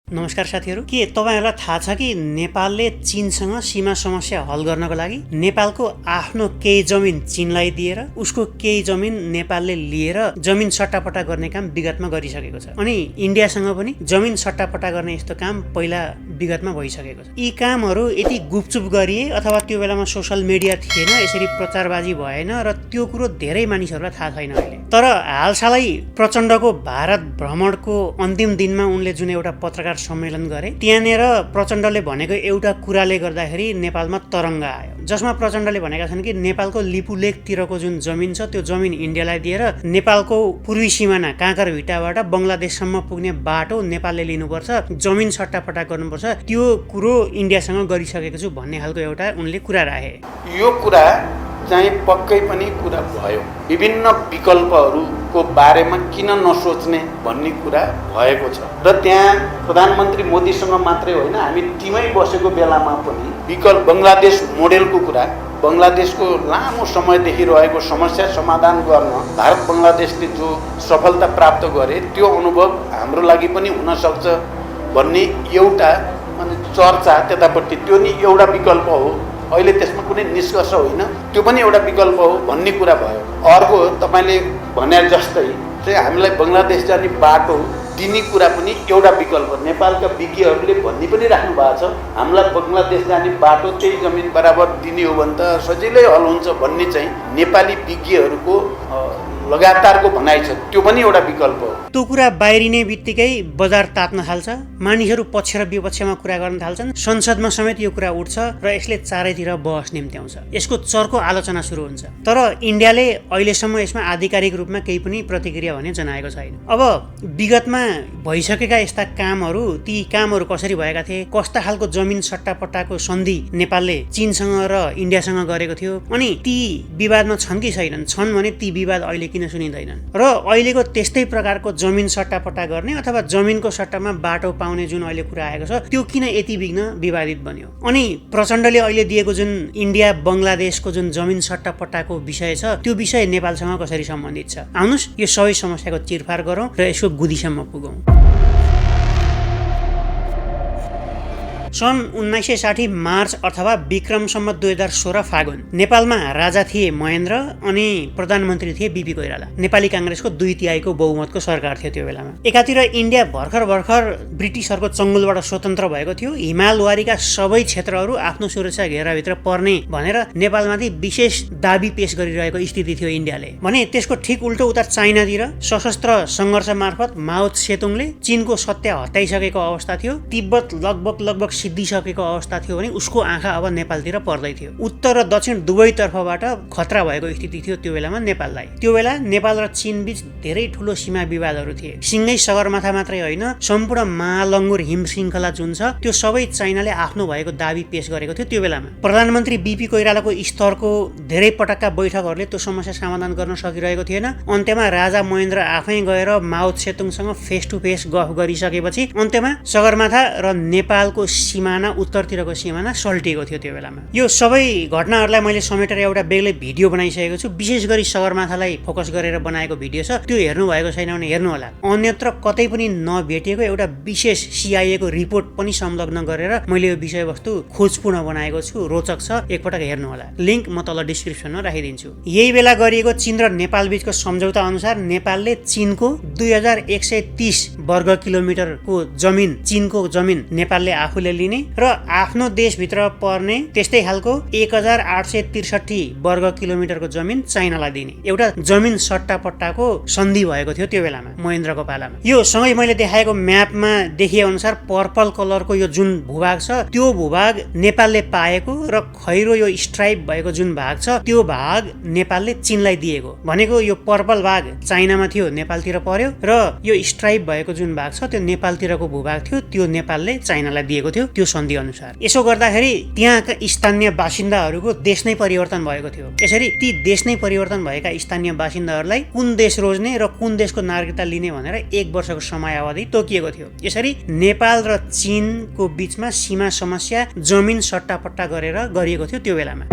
नमस्कार साथीहरु, के तपाईहरुलाई थाहा छ कि नेपालले चीनसँग सीमा समस्या हल गर्नको लागि नेपालको आफ्नो केही जमिन चीनलाई दिएर उसको केही जमिन नेपालले लिएर जमिन सट्टापट्टा गर्ने काम विगतमा गरिसकेको छ। अनि इन्डियासँग पनि जमिन सट्टापट्टा गर्ने यस्तो काम पहिला विगतमा भइसकेको छ। यी कामहरु यति गुपचुप गरिए अथवा त्यो बेलामा सोशल मिडिया थिएन, यसरी प्रचारबाजी भएन र त्यो कुरो धेरै मानिसहरुलाई थाहा छैन अहिले। तर हालसालै प्रचण्डको भारत भ्रमणको अन्तिम दिनमा उनले जुन एउटा पत्रकार सम्मेलन गरे, त्यहाँनेर प्रचण्डले भनेको एउटा कुराले गर्दाखेरि नेपालमा तरङ्ग आयो, जसमा प्रचण्डले भनेका छन् कि नेपालको लिपुलेखतिरको जुन जमिन छ त्यो जमिन इन्डियालाई दिएर नेपालको पूर्वी सिमाना काँकरभिट्टाबाट बंगलादेशसम्म पुग्ने बाटो नेपालले लिनुपर्छ, जमिन सट्टापट्टा गर्नुपर्छ, त्यो कुरो इन्डियासँग गरिसकेको छु भन्ने खालको एउटा उनले कुरा राखे। यो कुरा चाहिँ पक्कै पनि कुरा भयो। विभिन्न विकल्पहरूको बारेमा किन नसोच्ने भन्ने कुरा भएको छ र त्यहाँ प्रधानमन्त्री मोदीसँग मात्रै होइन, हामी टिमै बसेको बेलामा पनि विकल्प बंगलादेश मोडेलको कुरा, बंगलादेशको लामो समयदेखि रहेको समस्या समाधान गर्न भारत बंगलादेशले जो सफलता प्राप्त गरे त्यो अनुभव हाम्रो लागि पनि हुन सक्छ भन्ने एउटा चर्चा त्यतापट्टि, त्यो नि एउटा विकल्प हो। अहिले त्यसमा कुनै निष्कर्ष होइन, त्यो पनि एउटा विकल्प हो भन्ने कुरा भयो। अर्को तपाईले भने जस्तै चाहिँ हामीलाई बंगलादेश जाने बाटो दिने कुरा पनि एउटा विकल्प। नेपालका विज्ञहरूले भन्ने पनि राख्नु भएको छ, हामीलाई बंगलादेश जाने बाटो त्यही जमिन बराबर दिने हो भने त सजिलै हल हुन्छ भन्ने चाहिँ नेपाली विज्ञहरूको लगातारको भनाइ छ। त्यो पनि एउटा विकल्प हो। त्यो कुरा बाहिरिने बित्तिकै बजार तात्न थाल्छ, मानिसहरू पक्ष र विपक्षमा कुरा गर्न थाल्छन्, संसदमा समेत यो कुरा उठ्छ र यसले चारैतिर बहस निम्त्याउँछ, यसको चर्को आलोचना सुरु हुन्छ। तर इन्डियाले अहिलेसम्म यसमा आधिकारिक रूपमा केही पनि प्रतिक्रिया भने जनाएको छैन। अब विगतमा भइसकेका यस्ता कामहरू, ती कामहरू कसरी भएका थिए, कस्ता खालको जमिन सट्टापट्टाको सन्धि नेपालले चीनसँग र इन्डियासँग गरेको थियो, अनि ती विवादमा छन् कि छैनन्, छन् भने ती विवाद अहिले किन सुनिँदैनन्, र अहिलेको त्यस्तै प्रकारको जमिन सट्टापट्टा गर्ने अथवा जमिनको सट्टामा बाटो पाउने जुन अहिले कुरा आएको छ त्यो किन यति बिघ्न विवादित बन्यो। अनि प्रचण्डले अहिले दिएको जुन इन्डिया बंगलादेशको जुन जमिन सट्टापट्टाको विषय छ त्यो विषय नेपालसँग कसरी सम्बन्धित छ। आउनुस् यो सबै समस्याको चिरफार गरौँ र यसको गुदीसम्म पुगौँ। सन् 1960 मार्च अथवा विक्रम सम्वत 2016 फागुन नेपालमा राजा थिए महेन्द्र अनि प्रधानमन्त्री थिए बीपी कोइराला। नेपाली कांग्रेसको 2/3 बहुमतको सरकार थियो त्यो बेलामा। एकातिर इन्डिया भर्खर ब्रिटिसहरूको चङ्गुलबाट स्वतन्त्र भएको थियो, हिमालवारीका सबै क्षेत्रहरू आफ्नो सुरक्षा घेराभित्र पर्ने भनेर नेपालमाथि विशेष दाबी पेश गरिरहेको स्थिति थियो इन्डियाले भने। त्यसको ठिक उल्टो उता चाइनातिर सशस्त्र सङ्घर्ष मार्फत माओ त्से-तुङले चीनको सत्ता हटाइसकेको अवस्था थियो, तिब्बत लगभग सिद्धिसकेको अवस्था थियो भने उसको आँखा अब नेपालतिर पर्दै थियो। उत्तर र दक्षिण दुवैतर्फबाट खतरा भएको स्थिति थियो त्यो बेलामा नेपाललाई। त्यो बेला नेपाल र चीन बीच धेरै ठुलो सीमा विवादहरू थिए। सिंगै सगरमाथा मात्रै होइन, सम्पूर्ण महालङ्गुर हिम श्रृङ्खला जुन छ त्यो सबै चाइनाले आफ्नो भएको दाबी पेश गरेको थियो त्यो बेलामा। प्रधानमन्त्री बीपी कोइरालाको स्तरको धेरै पटकका बैठकहरूले त्यो समस्या समाधान गर्न सकिरहेको थिएन। अन्त्यमा राजा महेन्द्र आफै गएर माओ त्से-तुङसँग फेस टु फेस गफ गरिसकेपछि अन्त्यमा सगरमाथा र नेपालको सिमाना, उत्तरतिरको सिमाना सल्टिएको थियो त्यो बेलामा। यो सबै घटनाहरूलाई मैले समेटेर एउटा बेग्लै भिडियो बनाइसकेको छु, विशेष गरी सगरमाथालाई फोकस गरेर बनाएको भिडियो छ, त्यो हेर्नु भएको छैन भने हेर्नु होला। अन्यत्र कतै पनि नभेटिएको एउटा विशेष CIA को रिपोर्ट पनि संलग्न गरेर मैले यो विषयवस्तु खोजपूर्ण बनाएको छु, रोचक छ, एकपटक हेर्नु होला। लिङ्क म तल डिस्क्रिप्सनमा राखिदिन्छु। यही बेला गरिएको चीन र नेपाल बीचको सम्झौता अनुसार नेपालले चीनको 2130 वर्ग किलोमिटरको जमिन, चीनको जमिन नेपालले आफूले लिने र आफ्नो देशभित्र पर्ने त्यस्तै खालको 1863 वर्ग किलोमिटरको जमिन चाइनालाई दिने एउटा जमिन सट्टापट्टाको सन्धि भएको थियो त्यो बेलामा महेन्द्रको पालामा। यो सँगै मैले देखाएको म्यापमा देखिए अनुसार पर्पल कलरको यो जुन भूभाग छ त्यो भूभाग नेपालले पाएको र खैरो यो स्ट्राइप भएको जुन भाग छ त्यो भाग नेपालले चीनलाई दिएको। भनेको यो पर्पल भाग चाइनामा थियो, नेपालतिर पर्यो, र यो स्ट्राइप भएको जुन भाग छ त्यो नेपालतिरको भूभाग थियो, त्यो नेपालले चाइनालाई दिएको थियो त्यो सन्धि अनुसार। यसो गर्दाखेरि त्यहाँका स्थानीय बासिन्दाहरूको देश नै परिवर्तन भएको थियो। यसरी ती देश नै परिवर्तन भएका स्थानीय बासिन्दाहरूलाई कुन देश रोज्ने र कुन देशको नागरिकता लिने भनेर 1 वर्षको समयावधि तोकिएको थियो। यसरी नेपाल र चीनको बीचमा सीमा समस्या जमिन सट्टापट्टा गरेर गरिएको थियो त्यो बेलामा।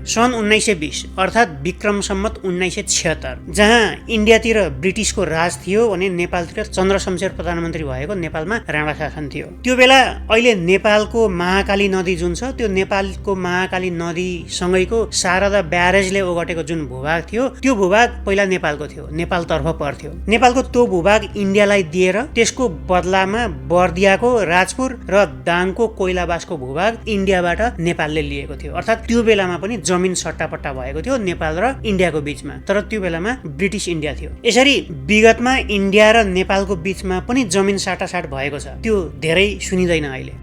सन् 1920 अर्थात् विक्रम सम्वत 1976 जहाँ इन्डियातिर ब्रिटिसको राज थियो भने नेपालतिर चन्द्र शमशेर प्रधानमन्त्री भएको नेपालमा राणा शासन थियो। त्यो बेला अहिले नेपालको महाकाली नदी जुन छ त्यो नेपालको महाकाली नदी सँगैको शारदा ब्यारेजले ओगटेको जुन भूभाग थियो त्यो भूभाग पहिला नेपालको थियो, नेपालतर्फ पर्थ्यो। नेपालको त्यो भूभाग इन्डियालाई दिएर त्यसको बदलामा बर्दियाको, राजपुर र दाङको कोइलाबासको भूभाग इन्डियाबाट नेपालले लिएको थियो। अर्थात् त्यो बेलामा पनि जमिन सट्टापट्टा भएको थियो नेपाल र इन्डियाको बीचमा, तर त्यो बेलामा ब्रिटिस इन्डिया थियो। यसरी विगतमा इन्डिया र नेपालको बीचमा पनि जमिन साटासाट भएको छ, त्यो धेरै सुनिँदैन अहिले।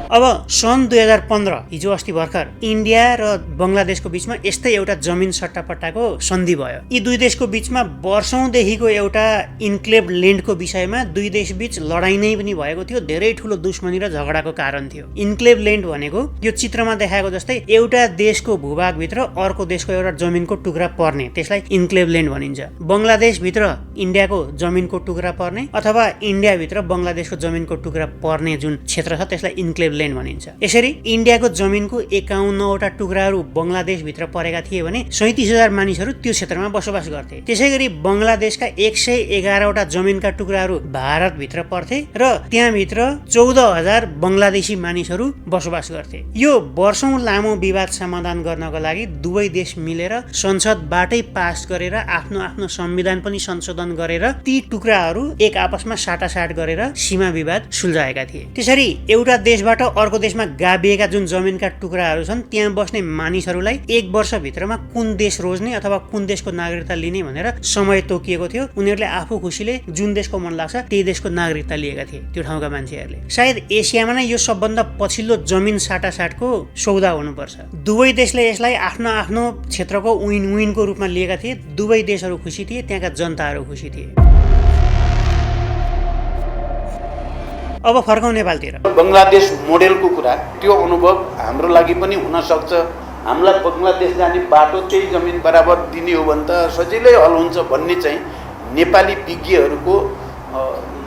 अब सन् 2015 हिजो अस्ति भर्खर इन्डिया र बङ्गलादेशको बीचमा यस्तै एउटा जमिन सट्टापट्टाको सन्धि भयो। यी दुई देशको बीचमा वर्षौंदेखिको एउटा इन्क्लेभ ल्यान्डको विषयमा दुई देश बीच लडाई नै पनि भएको थियो, धेरै ठुलो दुश्मनी र झगडाको कारण थियो। इन्क्लेभ ल्यान्ड भनेको यो चित्रमा देखाएको जस्तै एउटा देशको भूभागभित्र अर्को देशको एउटा जमिनको टुक्रा पर्ने, त्यसलाई इन्क्लेभ ल्यान्ड भनिन्छ। बङ्गलादेशभित्र इन्डियाको जमिनको टुक्रा पर्ने अथवा इन्डियाभित्र बङ्गलादेशको जमिनको टुक्रा पर्ने जुन क्षेत्र छ त्यसलाई इन्क्लेभ ल्यान्ड भनिन्छ। यसरी इन्डियाको जमिनको 51वटा टुक्राहरू बङ्गलादेशभित्र परेका थिए भने 37,000 मानिसहरू त्यो क्षेत्रमा बसोबास गर्थे। त्यसैगरी बङ्गलादेशका 111वटा जमिनका टुक्राहरू भारतभित्र पर्थे र त्यहाँभित्र 14,000 बङ्गलादेशी मानिसहरू बसोबास गर्थे। यो वर्षौं लामो विवाद समाधान गर्नको लागि दुवै देश मिलेर संसदबाटै पास गरेर आफ्नो आफ्नो संविधान पनि संशोधन गरेर ती टुक्राहरू एक आपसमा साटासाट गरेर सीमा विवाद सुल्झाएका थिए। त्यसरी एउटा देशबाट अर्को देशमा गाभिएका जुन जमिनका टुक्राहरू छन् त्यहाँ बस्ने मानिसहरूलाई 1 वर्षभित्रमा कुन देश रोज्ने अथवा कुन देशको नागरिकता लिने भनेर समय तोकिएको थियो। उनीहरूले आफू खुसीले जुन देशको मन लाग्छ त्यही देशको नागरिकता लिएका थिए त्यो ठाउँका मान्छेहरूले। सायद एसियामा नै यो सबभन्दा पछिल्लो जमिन साटासाटको सौदा हुनुपर्छ। दुवै देशले यसलाई आफ्नो आफ्नो क्षेत्रको विन विनको रूपमा लिएका थिए। दुवै देशहरू खुसी थिए, त्यहाँका जनताहरू खुसी थिए। अब फर्कौं नेपालतिर। बङ्गलादेश मोडेलको कुरा, त्यो अनुभव हाम्रो लागि पनि हुन सक्छ। हामीलाई बङ्गलादेश जाने बाटो त्यही जमिन बराबर दिने हो भने त सजिलै हल हुन्छ भन्ने चाहिँ नेपाली विज्ञहरूको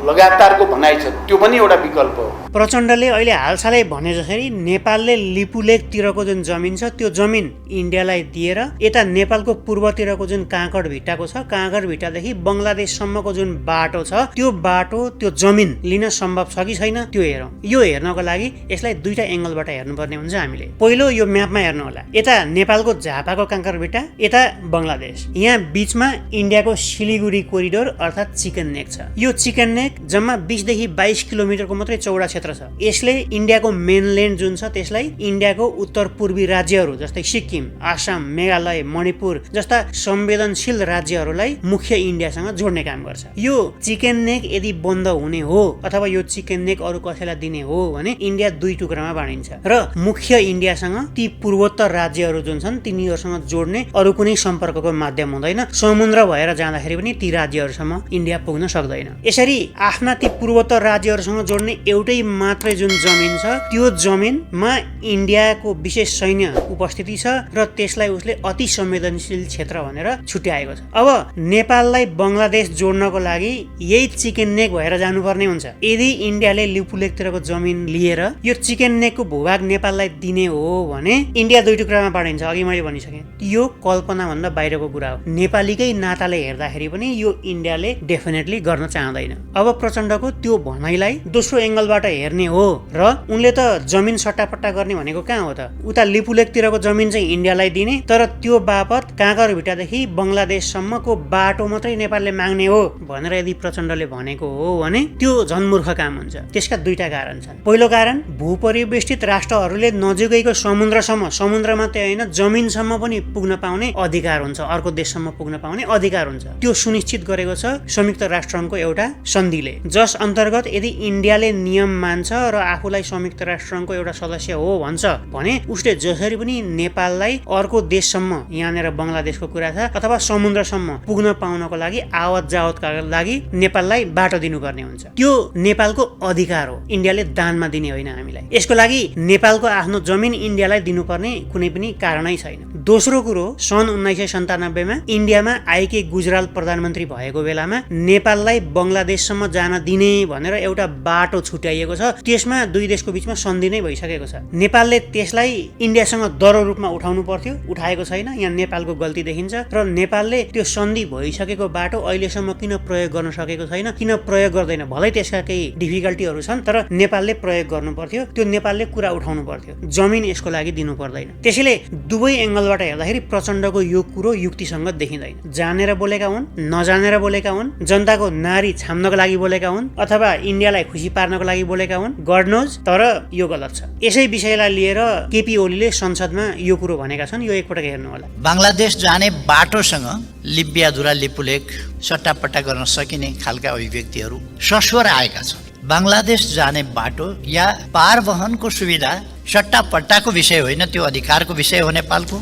लगातारको भनाइ छ। त्यो पनि एउटा विकल्प हो। प्रचण्डले अहिले हालसालै भने जसरी नेपालले लिपुलेकतिरको जुन जमिन छ त्यो जमिन इन्डियालाई दिएर यता नेपालको पूर्वतिरको जुन काँकड भिट्टाको छ, काँकड भिट्टादेखि बङ्गलादेशसम्मको जुन बाटो छ त्यो बाटो, त्यो जमिन लिन सम्भव छ कि छैन त्यो हेरौँ। यो हेर्नको लागि यसलाई दुईटा एङ्गलबाट हेर्नुपर्ने हुन्छ हामीले। पहिलो यो म्यापमा हेर्नु होला, यता नेपालको झापाको काँकड भिट्टा, यता बङ्गलादेश। यहाँ बीचमा इन्डियाको सिलिगुडी कोरिडोर अर्थात् चिकन नेक छ। यो चिकन नेक जम्मा 20 देखि 22 किलोमिटरको मात्रै चौडा क्षेत्र छ। यसले इन्डियाको मेनल्यान्ड जुन छ त्यसलाई इन्डियाको उत्तर पूर्वी राज्यहरू जस्तै सिक्किम, आसाम, मेघालय, मणिपुर जस्ता संवेदनशील राज्यहरूलाई मुख्य इन्डियासँग जोड्ने काम गर्छ। यो चिकन नेक यदि बन्द हुने हो अथवा यो चिकन नेक अरू कसैलाई दिने हो भने इन्डिया दुई टुक्रामा बाँडिन्छ र मुख्य इन्डियासँग ती पूर्वोत्तर राज्यहरू जुन छन् तिनीहरूसँग जोड्ने अरू कुनै सम्पर्कको माध्यम हुँदैन। समुद्र भएर जाँदाखेरि पनि ती राज्यहरूसम्म इन्डिया पुग्न सक्दैन। यसरी आफ्ना ती पूर्वोत्तर राज्यहरूसँग जोड्ने एउटै मात्रै जुन जमिन छ त्यो जमिनमा इन्डियाको विशेष सैन्य उपस्थिति छ र त्यसलाई उसले अति संवेदनशील क्षेत्र भनेर छुट्याएको छ। अब नेपाललाई बङ्गलादेश जोड्नको लागि यही चिकन नेक भएर जानुपर्ने हुन्छ। यदि इन्डियाले लिपुलेकतिरको जमिन लिएर यो चिकन नेकको भूभाग नेपाललाई दिने हो भने इन्डिया दुई टुक्रामा बाँडिन्छ। अघि मैले भनिसकेँ यो कल्पना भन्दा बाहिरको कुरा हो। नेपालीकै नाताले हेर्दाखेरि पनि यो इन्डियाले डेफिनेटली गर्न चाहँदैन। अब प्रचण्डको त्यो भनाइलाई दोस्रो एङ्गलबाट हेर्ने हो र उनले त जमिन सट्टापट्टा गर्ने भनेको कहाँ हो त? उता लिपुलेकतिरको जमिन चाहिँ इन्डियालाई दिने तर त्यो बापत काँकरभिट्टादेखि बङ्गलादेशसम्मको बाटो मात्रै नेपालले माग्ने हो भनेर यदि प्रचण्डले भनेको हो भने त्यो झन्मूर्ख काम हुन्छ। त्यसका दुईटा कारण छन्। पहिलो कारण, भूपरिवेष्टित राष्ट्रहरूले नजिकैको समुद्रसम्म, समुद्र मात्रै होइन जमिनसम्म पनि पुग्न पाउने अधिकार हुन्छ, अर्को देशसम्म पुग्न पाउने अधिकार हुन्छ। त्यो सुनिश्चित गरेको छ संयुक्त राष्ट्रसङ्घको एउटा सन्धिले, जस अन्तर्गत यदि इन्डियाले नियम मान्छ र आफूलाई संयुक्त राष्ट्रसङ्घको एउटा सदस्य हो भन्छ भने उसले जसरी पनि नेपाललाई अर्को देशसम्म, यहाँनिर बङ्गलादेशको कुरा छ, अथवा समुद्रसम्म पुग्न पाउनको लागि आवत जावतका लागि नेपाललाई बाटो दिनुपर्ने हुन्छ। त्यो नेपालको अधिकार हो, इन्डियाले दानमा दिने होइन हामीलाई। यसको लागि नेपालको आफ्नो जमिन इन्डियालाई दिनुपर्ने कुनै पनि कारणै छैन। दोस्रो कुरो, सन् 1997 मा इन्डियामा आइके गुजराल प्रधानमन्त्री भएको बेलामा नेपाललाई बङ्गलादेशसम्म जान दिने भनेर एउटा बाटो छुट्याइएको छ छ त्यसमा दुई देशको बीचमा सन्धि नै भइसकेको छ। नेपालले त्यसलाई इन्डियासँग दरो रूपमा उठाउनु पर्थ्यो, उठाएको छैन। यहाँ नेपालको गल्ती देखिन्छ र नेपालले त्यो सन्धि भइसकेको बाटो अहिलेसम्म किन प्रयोग गर्न सकेको छैन, किन प्रयोग गर्दैन, भलै त्यसका केही डिफिकल्टीहरू छन् तर नेपालले प्रयोग गर्नु पर्थ्यो, त्यो नेपालले कुरा उठाउनु पर्थ्यो। जमिन यसको लागि दिनु पर्दैन। त्यसैले दुवै एङ्गलबाट हेर्दाखेरि प्रचण्डको यो कुरो युक्तिसँग देखिँदैन। जानेर बोलेका हुन्, नजानेर बोलेका हुन्, जनताको नारी छाम्नको लागि बोलेका हुन् अथवा इन्डियालाई खुसी पार्नको लागि बोलेका हुन्, गड नोज, तर यो गलत छ। यसै विषयलाई लिएर केपी ओलीले संसदमा यो कुरो भनेका छन्। यो एकपटक हेर्नु होला। बङ्गलादेश जाने बाटोसँग लिब्याधुरा लिपुलेख सट्टापट्टा गर्न सकिने खालका अभिव्यक्तिहरू सस्वर आएका छन्। बङ्गलादेश जाने बाटो या पार वहनको सुविधा सट्टापट्टाको विषय होइन, त्यो अधिकारको विषय हो नेपालको,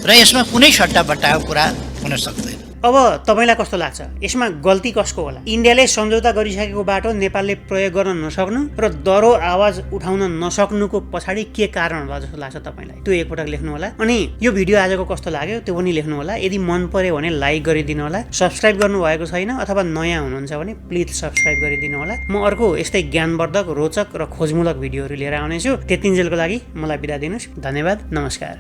र यसमा कुनै सट्टापट्टाको कुरा हुन सक्दैन। अब तपाईँलाई कस्तो लाग्छ, यसमा गल्ती कसको होला? इन्डियाले सम्झौता गरिसकेको बाटो नेपालले प्रयोग गर्न नसक्नु र दरो आवाज उठाउन नसक्नुको पछाडि के कारण होला जस्तो लाग्छ तपाईँलाई? त्यो एकपटक लेख्नु होला। अनि यो भिडियो आजको कस्तो लाग्यो त्यो पनि लेख्नु होला। यदि मन पर्यो भने लाइक गरिदिनु होला। सब्सक्राइब गर्नुभएको छैन अथवा नयाँ हुनुहुन्छ भने प्लिज सब्सक्राइब गरिदिनु होला। म अर्को यस्तै ज्ञानवर्धक, रोचक र खोजमूलक भिडियोहरू लिएर आउनेछु। त्यतिन्जेलको लागि मलाई बिदा दिनुहोस्। धन्यवाद, नमस्कार।